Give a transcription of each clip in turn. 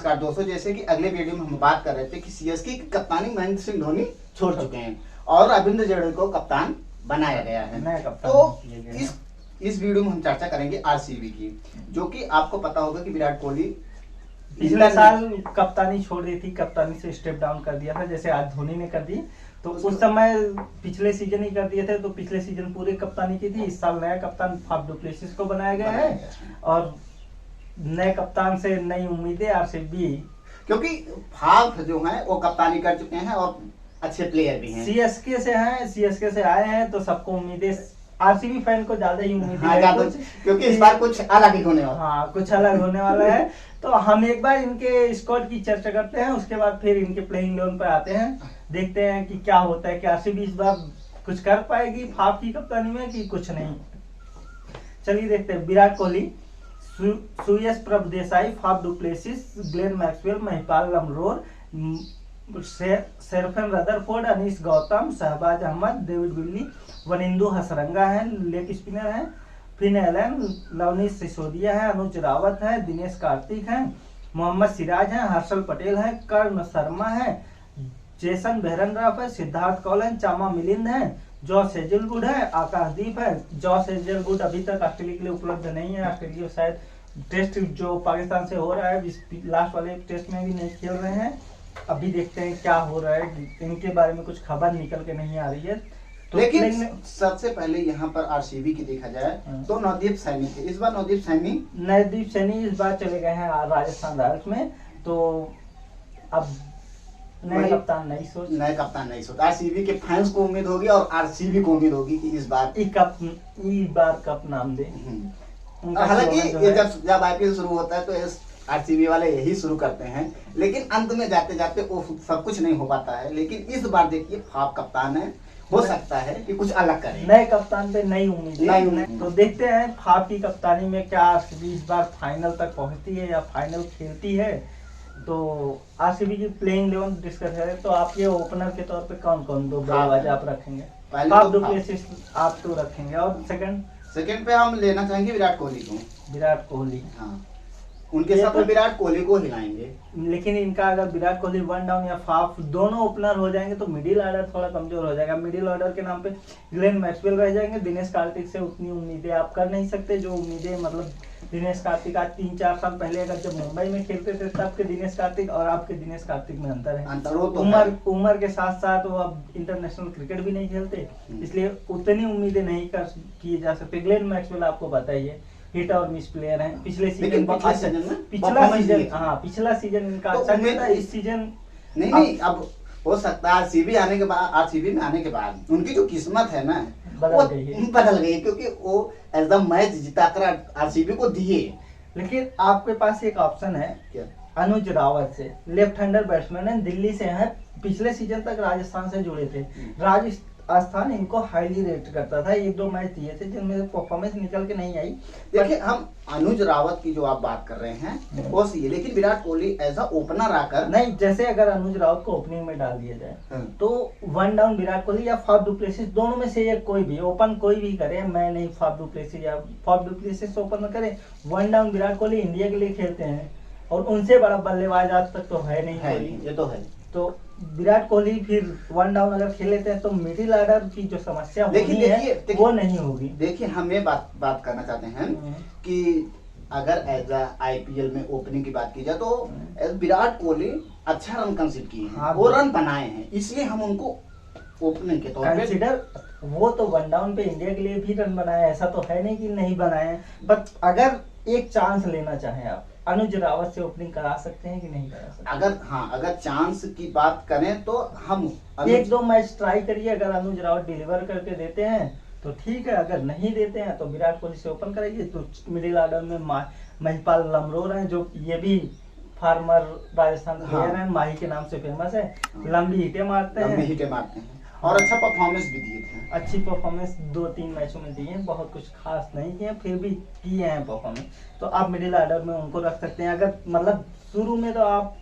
नमस्कार दोस्तों, जैसे कि अगले वीडियो में हम बात कर रहे थे कि सीएसके की कप्तानी महेंद्र सिंह धोनी छोड़ चुके हैं और रविंद्र जडेजा को कप्तान बनाया गया है। तो इस वीडियो में हम चर्चा करेंगे आरसीबी की, जो कि आपको पता होगा कि विराट कोहली पिछले साल कप्तानी छोड़ दी थी, कप्तानी से स्टेप डाउन कर दिया था, जैसे आज धोनी ने कर दी। तो उस समय पिछले सीजन ही कर दिए थे, तो पिछले सीजन पूरे कप्तानी की थी। इस साल नया कप्तान फाफ डु प्लेसिस को बनाया गया है और नए कप्तान से नई उम्मीदें आरसीबी, क्योंकि फाफ जो है वो कप्तानी कर चुके हैं और अच्छे प्लेयर भी हैं। सीएसके से हैं, सीएसके से आए हैं, तो सबको उम्मीदें, आरसीबी फैन को ज्यादा ही उम्मीदें है क्योंकि इस बार कुछ अलग ही होने वाला। हाँ, कुछ अलग होने वाला है। तो हम एक बार इनके स्क्वाड की चर्चा करते हैं, उसके बाद फिर इनके प्लेइंग 11 पर आते हैं, देखते हैं कि क्या होता है कि आरसीबी इस बार कुछ कर पाएगी फाफ की कप्तानी में कि कुछ नहीं। चलिए देखते हैं। Virat Kohli, Suyash Prabhudessai, Faf du Plessis, Glenn Maxwell, Mahipal Lomror, Sherfane Rutherford, Anees Gautam, Shahbaz Ahmed, David Willey, Wanindu Hasaranga है, लेग स्पिनर है, फिन एलन, लवनीश सिसोदिया है, अनुज रावत है, दिनेश कार्तिक है, मोहम्मद सिराज है, हर्षल पटेल है, कर्ण शर्मा है, जेसन बेहरनराफ है, सिद्धार्थ कौल है, चामा मिलिंद है, जॉस हेजलवुड है, आकाशदीप है। जॉस हेजलवुड अभी तक ऑस्ट्रेलिया के लिए उपलब्ध नहीं है। ऑस्ट्रेलिया शायद टेस्ट जो पाकिस्तान से हो रहा है, लास्ट वाले टेस्ट में भी नहीं खेल रहे हैं। अभी देखते हैं क्या हो रहा है, इनके बारे में कुछ खबर निकल के नहीं आ रही है। तो लेकिन सबसे पहले यहाँ पर आरसीबी की देखा जाए तो नवदीप सैनी थे। इस बार नवदीप सैनी इस बार चले गए हैं राजस्थान रॉयल्स में। तो अब नए कप्तान नहीं सोच आरसीबी के फैंस को उम्मीद होगी और आरसीबी को उम्मीद होगी कि इस बार कप नाम दे। हालांकि जब आईपीएल शुरू होता है तो आरसीबी वाले यही शुरू करते हैं, लेकिन अंत में जाते जाते वो सब कुछ नहीं हो पाता है। लेकिन इस बार देखिए फाफ कप्तान है, हो सकता है कि कुछ अलग करें। नए कप्तान पे नई उम्मीद। तो देखते हैं फाफ की कप्तानी में क्या आरसीबी इस बार फाइनल तक पहुंचती है या फाइनल खेलती है। तो आरसीबी की प्लेइंग 11 डिस्कस है। तो आप ये ओपनर के तौर पे कौन कौन दो बल्लेबाज आप रखेंगे? फाफ डु प्लेसिस आप तो रखेंगे, और सेकंड पे हम लेना चाहेंगे विराट कोहली। हाँ, उनके साथ विराट कोहली को हिलाएंगे। लेकिन इनका अगर विराट कोहली वन डाउन या फाफ दोनों ओपनर हो जाएंगे तो मिडिल ऑर्डर थोड़ा कमजोर हो जाएगा। मिडिल ऑर्डर के नाम पे ग्लेन मैक्सवेल रह जाएंगे। दिनेश कार्तिक से उतनी उम्मीदें आप कर नहीं सकते जो उम्मीदें, मतलब दिनेश कार्तिक आज 3-4 साल पहले अगर जब मुंबई में खेलते थे तब के दिनेश कार्तिक और आपके दिनेश कार्तिक में अंतर है। उम्र के साथ साथ वो अब इंटरनेशनल क्रिकेट भी नहीं खेलते, इसलिए उतनी उम्मीदें नहीं कर किए जा सकते। ग्लेन मैक्सवेल आपको पता ही है, हिट और मिस प्लेयर हैं। पिछला सीजन इनका अच्छा था। इस सीजन नहीं अब हो सकता है आरसीबी में आने के बाद उनकी जो किस्मत है ना बदल गई, क्योंकि वो एकदम मैच जिताकर आरसीबी को दिए। लेकिन आपके पास एक ऑप्शन है क्या? अनुज रावत से, लेफ्ट हैंडर बैट्समैन है, दिल्ली से है, पिछले सीजन तक राजस्थान से जुड़े थे। राजस्थान इनको हाईली रेट करता था। 1-2 मैच दिए थे जिनमें परफॉर्मेंस निकल के नहीं आई। देखिए, हम अनुज रावत की जो आप बात कर रहे हैं वो सही है, लेकिन Virat Kohli as a opener आकर नहीं, जैसे अगर अनुज रावत को ओपनिंग में डाल दिया जाए तो वन डाउन विराट कोहली या फाफ डु प्लेसिस, दोनों में से एक कोई भी ओपन कोई भी करे। मैं नहीं, फाफ डु प्लेसिस ओपन करे। One down Virat Kohli India के लिए खेलते हैं और उनसे बड़ा बल्लेबाज आज तक तो है नहीं। ये तो है। तो विराट कोहली फिर वन डाउन अगर खेल लेते हैं तो मिडिल ऑर्डर की जो समस्या होनी है वो नहीं होगी। देखिए, हम ये बात करना चाहते हैं कि अगर एज आईपीएल में ओपनिंग की बात की जाए तो विराट कोहली अच्छा रन कंसीडर किए हैं, वो रन बनाए हैं, इसलिए हम उनको ओपनिंग के तौर पे वो तो वन डाउन पे इंडिया के लिए भी रन बनाए, ऐसा तो है नहीं कि नहीं बनाए। बट अगर एक चांस लेना चाहें आप, अनुज रावत से ओपनिंग करा सकते हैं कि नहीं करा सकते? अगर चांस की बात करें तो हम 1-2 मैच ट्राई करिए। अगर अनुज रावत डिलीवर करके देते हैं तो ठीक है, अगर नहीं देते हैं तो विराट कोहली से ओपन कराइए। तो मिडिल ऑर्डर में महिपाल लमरोर हैं, जो ये भी फार्मर राजस्थान प्लेयर हैं, माही के नाम से फेमस है। लंबी हिटें मारते हैं और अच्छा परफॉर्मेंस भी दिए थे। अच्छी परफॉर्मेंस 2-3 मैचों में दिए हैं, बहुत कुछ खास नहीं किए, फिर भी किए हैं परफॉर्मेंस। तो आप मिडिल ऑर्डर में उनको रख सकते हैं। अगर मतलब शुरू में तो आप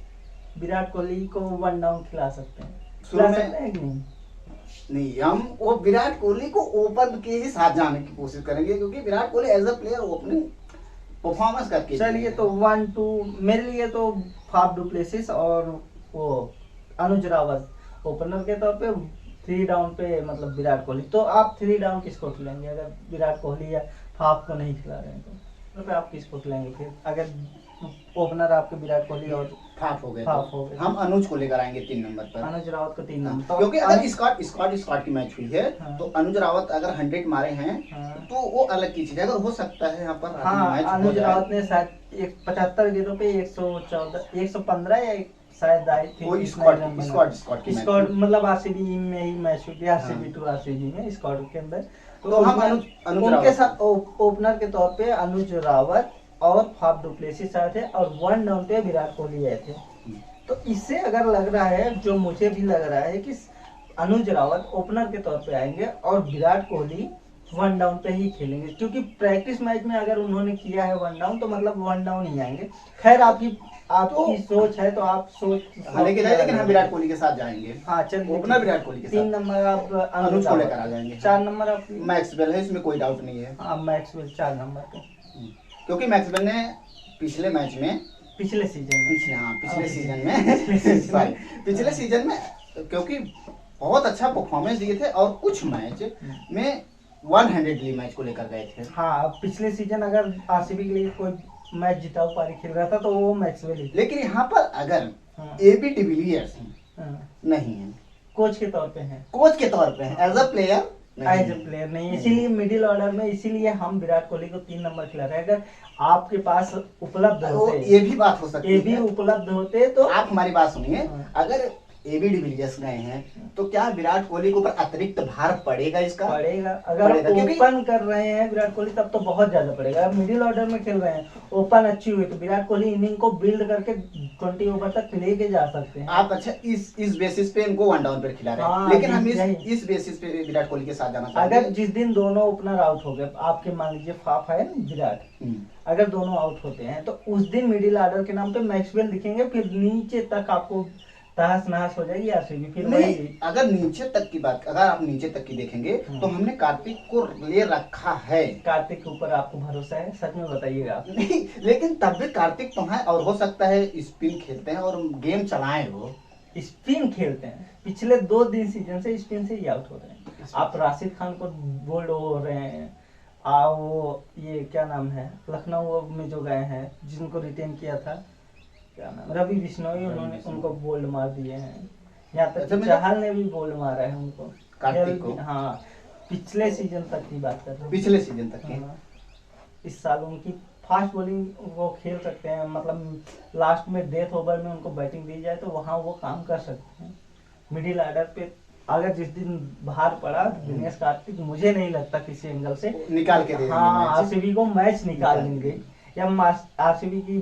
विराट कोहली को वन डाउन खिला सकते हैं। नहीं, हम वो विराट कोहली को ओपन के ही साथ जाने की कोशिश करेंगे, क्योंकि Virat Kohli as a player opening performance करके। चलिए तो 1-2 मेरे लिए तो फाफ डु प्लेसिस और वो अनुज रावत ओपनर के तौर पे, 3 डाउन पे मतलब विराट कोहली। तो आप 3 डाउन किसको खिलाएंगे अगर विराट कोहली या फाफ को नहीं खिला रहे हैं तो आप किसको खिलाएंगे फिर, अगर ओपनर आपके विराट कोहली और फाफ हो गए फाफ तो हो गए? हम अनुज को लेकर आएंगे 3 नंबर पर। अनुज रावत को 3 हाँ, नंबर। क्योंकि अगर स्कॉट की मैच हुई है हाँ। तो अनुज रावत अगर 100 मारे हैं हाँ। तो वो अलग की चीज है। अगर हो सकता है यहाँ पर हाँ, मैच हो अनुज जाए। रावत ने शायद 75 गेंदों पे 115 या शायद आई थी वो स्कॉट की स्कॉट मैच। मतलब आरसीबी में ही मैच हुई थी, आरसीबी हाँ। टू आरसीबी में स्कॉट के अंदर। तो हम अनुज उनके रावत साथ ओपनर के तौर पे अनुज रावत और फाफ डु प्लेसिस आए थे और 1 डाउन पे विराट कोहली आए थे। तो इससे अगर लग रहा है, जो मुझे भी लग रहा है कि अनुज रावत ओपनर के तौर पे आएंगे और विराट कोहली 1 डाउन पे ही खेलेंगे, क्योंकि प्रैक्टिस मैच में अगर उन्होंने किया है 1 डाउन तो मतलब 1 डाउन ही आएंगे। खैर आपकी सोच है तो आप सोच लेकिन हम विराट कोहली के साथ जाएंगे। हाँ चलिए, ओपनर विराट कोहली के साथ। 3 नंबर आप अनुज को लेकर आ जाएंगे। 4 नंबर आप मैक्सवेल है, इसमें कोई डाउट नहीं है। हाँ मैक्सवेल 4 नंबर पे, क्योंकि मैक्सवेल ने पिछले मैच में पिछले सीजन में पिछले सीजन में क्योंकि बहुत अच्छा परफॉर्मेंस दिए थे और कुछ मैच में 100 मैच को लेकर गए थे। हाँ, पिछले सीजन अगर आरसीबी के लिए कोई मैच जिताऊ पारी खेल रहा था तो वो मैक्सवेल ही। लेकिन यहाँ पर अगर एबी डिविलियर्स नहीं है, कोच के तौर पे है, कोच के तौर पे है, एज अ प्लेयर नहीं, इसीलिए मिडिल ऑर्डर में इसीलिए हम विराट कोहली को 3 नंबर खिला रहे हैं। अगर आपके पास उपलब्ध होते, ये भी बात हो सकती है, ये भी उपलब्ध होते तो आप हमारी बात सुनिए। अगर एबी डिविलियर्स गए हैं तो क्या विराट कोहली के ऊपर अतिरिक्त भार पड़ेगा? इसका पड़ेगा। अगर ओपन कर रहे हैं विराट कोहली तब तो बहुत ज्यादा पड़ेगा। मिडिल ऑर्डर में खेल रहे हैं, ओपन अच्छी हुई तो विराट कोहली इनिंग को बिल्ड करके 20 ओवर तक लेके जा सकते हैं। आप अच्छा इस बेसिस पे इनको 1 डाउन पर खिला रहे हैं। लेकिन हम इस बेसिस पे विराट कोहली के साथ जाना चाहते हैं। अगर जिस दिन दोनों ओपनर आउट हो गए, आपके मान लीजिए फाफ है विराट, अगर दोनों आउट होते हैं तो उस दिन मिडिल ऑर्डर के नाम पे मैक्सवेल दिखेंगे, फिर नीचे तक आपको तहस नहस हो जाएगी आरसीबी। फिर नहीं, अगर नीचे तक की बात, अगर आप नीचे तक की देखेंगे तो हमने कार्तिक को ले रखा है। कार्तिक के ऊपर आपको भरोसा है? सच में बताइएगा आप। नहीं, लेकिन तब भी कार्तिक तो है और हो सकता है स्पिन खेलते हैं और गेम चलाएं। वो स्पिन खेलते हैं, पिछले 2 दिन सीजन से स्पिन से ही आउट हो रहे हैं। आप राशिद खान को बोल्ड हो रहे हैं, वो ये क्या नाम है लखनऊ में जो गए हैं जिनको रिटेन किया था, क्या नाम, रवि बिश्नोई, उन्होंने उनको बोल्ड मार दिए हैं। यहाँ तक चाहल ने भी बोल्ड मारा है उनको, कार्तिक को। हाँ, पिछले सीजन तक की बात कर रहा हूँ, पिछले सीजन तक की। इस साल उनकी फास्ट बॉलिंग वो खेल सकते हैं, मतलब लास्ट में डेथ ओवर में उनको बैटिंग दी जाए तो वहाँ वो काम कर सकते हैं। मिडिल ऑर्डर पे अगर जिस दिन बाहर पड़ा दिनेश कार्तिक, मुझे नहीं लगता किसी एंगल से निकाल के दे देंगे। हाँ, आरसीबी को मैच निकाल देंगे या आरसीबी की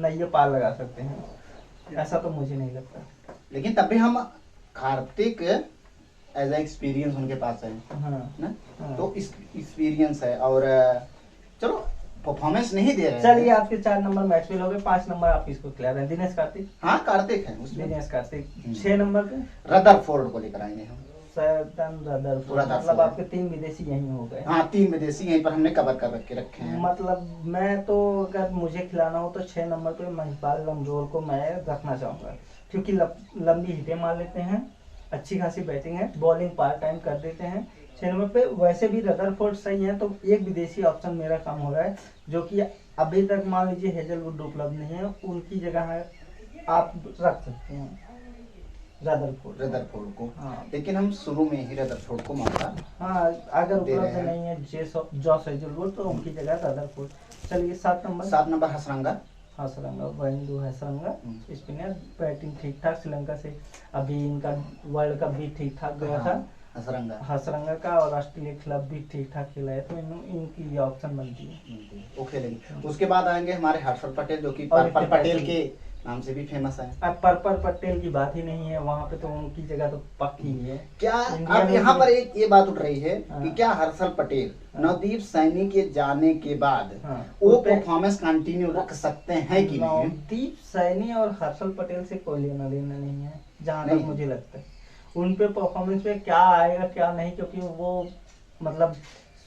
नैया पार लगा सकते हैं, ऐसा तो मुझे नहीं लगता। लेकिन तब भी हम कार्तिक एज ए एक्सपीरियंस उनके पास है ना, तो एक्सपीरियंस है और चलो परफॉर्मेंस नहीं दे रहे हैं। चलिए आपके 4 नंबर मैक्सवेल हो गए, 5 नंबर आप किसको खिला रहे हैं? दिनेश कार्तिक। हाँ, कार्तिक है उसमें। दिनेश कार्तिक 6 नंबर पे रदरफोर्ड को लेकर आएंगे हम। मतलब आपके 3 विदेशी यही हो गए। हाँ, 3 विदेशी यहीं पर हमने कवर कर रखे हैं। मतलब मैं तो अगर मुझे खिलाना हो तो 6 नंबर पे महीपाल लम्जोर को मैं रखना चाहूंगा, क्योंकि लंबी हिटें मार लेते हैं, अच्छी खासी बैटिंग है, बॉलिंग पार्ट टाइम कर देते हैं। 6 नंबर पे वैसे भी रदरफोर्ड सही है, तो एक विदेशी ऑप्शन मेरा काम हो रहा है, जो कि अभी तक मान लीजिए हेजलवुड उपलब्ध नहीं है, उनकी जगह है आप रख सकते हैं रदरफोर्ड को। हाँ, लेकिन हम शुरू में ही रदरफोर्ड को मौका, हाँ, अगर उपलब्ध नहीं है जॉस हेजलवुड तो उनकी जगह रदरफोर्ड। चलिए 7 number Hasaranga, Wanindu Hasaranga, spinner, batting ठीक ठाक, श्रीलंका से अभी इनका वर्ल्ड कप भी ठीक ठाक गया था हसरंगा का, और ऑस्ट्रेलिया खिलाफ भी ठीक ठाक खेला है, तो इनकी ऑप्शन बनती है, वो खेलेंगे। उसके बाद आएंगे हमारे हर्षल पटेल, जो कि पर्पल पटेल के नाम से भी फेमस है। अब पर्पल पटेल की बात ही नहीं है, वहाँ पे तो उनकी जगह तो पक्की ही है। क्या अब यहाँ पर एक ये बात उठ रही है कि क्या हर्षल पटेल नवदीप सैनी के जाने के बाद वो परफॉर्मेंस कंटिन्यू रख सकते हैं कि नहीं? नवदीप सैनी और हर्षल पटेल से कोई लेना देना नहीं है, जहाँ तक मुझे लगता है। उन पे परफॉर्मेंस पे क्या आएगा क्या नहीं, क्योंकि वो मतलब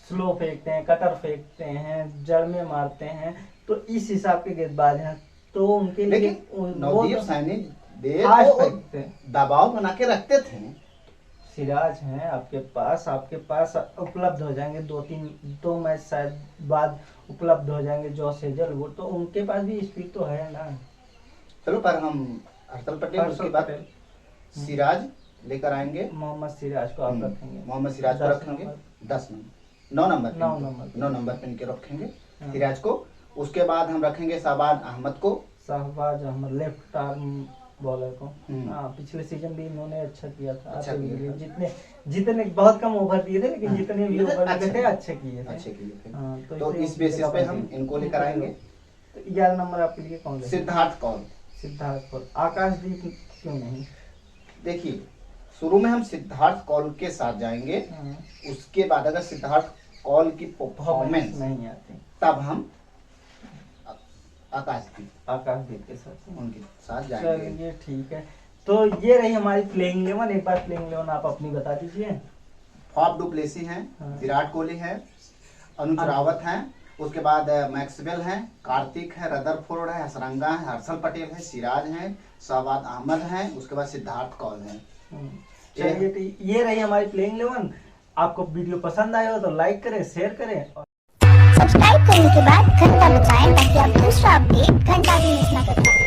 स्लो फेंकते हैं, कटर फेंकते हैं, जड़ में मारते हैं, तो इस हिसाब के गेंदबाज हैं। तो उनके लिए लेकिन नवदीप सैनी दे फास्ट तो फेंकते हैं। दबाव बना के रखते थे। सिराज हैं आपके पास उपलब्ध हो जाएंगे, 2 मैच शायद बाद उपलब्ध हो जाएंगे, जॉस हेजल वो तो उनके पास भी स्पीड तो है ना। चलो पर हम हर्षल पटेल उसके बाद सिराज लेकर आएंगे। मोहम्मद सिराज को आप रखेंगे, मोहम्मद सिराज को रखेंगे 10 नंबर 9 नंबर पे इनके रखेंगे सिराज को। उसके बाद हम रखेंगे शहबाज अहमद को। Shahbaz Ahmed left arm bowler को। हाँ, पिछले सीजन भी इन्होंने अच्छा किया था। अच्छा किया था। जितने बहुत कम ओवर दिए थे, लेकिन जितने भी ओवर दिए थे अच्छे किए थे। हाँ, तो इस बेसिस पे हम इनको लेकर आएंगे। तो 11 नंबर आपके लिए कौन है? सिद्धार्थ कौल। सिद्धार्थ कौल। आकाशदीप क्यों नहीं? देखिए, शुरू में हम सिद्धार्थ कौल के साथ जाएंगे, उसके बाद अगर सिद्धार्थ कौल की परफॉर्मेंस नहीं आती तब हम आकाशदीप के साथ उनके साथ जाएंगे। चलिए ठीक है। तो ये रही हमारी प्लेइंग 11। एक बार प्लेइंग 11 आप अपनी बता दीजिए। फॉफ डू प्लेसी हैं, विराट कोहली है, अनुज रावत हैं, उसके बाद मैक्सवेल हैं, कार्तिक है, रदरफोर्ड है, हसरंगा है, हर्षल पटेल है, सिराज हैं, शहबाज अहमद हैं, उसके बाद सिद्धार्थ कौल हैं। चलिए ठीक, ये रही हमारी प्लेइंग 11। आपको वीडियो पसंद आया हो तो लाइक करें, शेयर करें, सब्सक्राइब करने के बाद घंटा बजाएं ताकि आप दूसरा अपडेट घंटा भी मिस ना कर पाए।